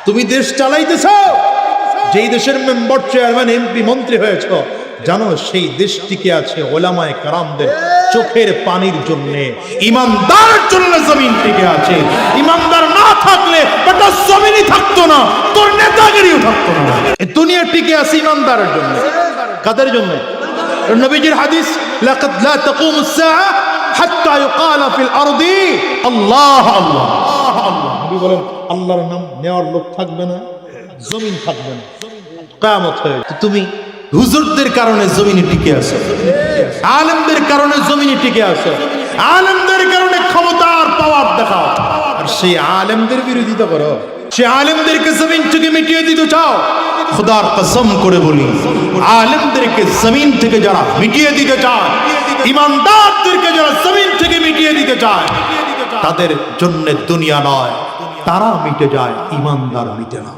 তুমি দেশ চালাইতেছো, যেই দেশের মেম্বার, চেয়ারম্যান, এমপি, মন্ত্রী হয়েছো, জানো সেই দেশ টিকে আছে ওলামায়ে কেরামদের চোখের পানির জন্য। ইমানদারের জন্য জমিন টিকে আছে। ইমানদার না থাকলে এটা জমিনই থাকতো না, তোর নেতাগিরিও থাকতো না। এই দুনিয়া টিকে আছে ইমানদারের জন্য। কাদের জন্য? নবীজির হাদিস, লাকাদ লা তাকুমুস সাআ হাত্তা ইউকালা ফিল আরদি আল্লাহ আল্লাহ আল্লাহ। নবী বলেন আল্লাহর নাম নেওয়ার লোক থাকবে না, জমিন থাকবে না, কিয়ামত হয়ে। তুমি হুজুরদের কারণে জমিনে টিকে আছো, আলেমদের কারণে জমিনে টিকে আছো, আলেমদের কারণে ক্ষমতার পাওয়ার দেখাও, আর সেই আলেমদের বিরোধিতা করো, সেই আলেমদেরকে জমিন থেকে মিটিয়ে দিতে চাও। খোদার কসম করে বলি, আলেমদেরকে জমিন থেকে যারা মিটিয়ে দিতে চায়, ইমানদারদেরকে যারা জমিন থেকে মিটিয়ে দিতে চায়, তাদের জন্য দুনিয়া নয়, তারা মিটে যায়, ইমানদার মিটে না।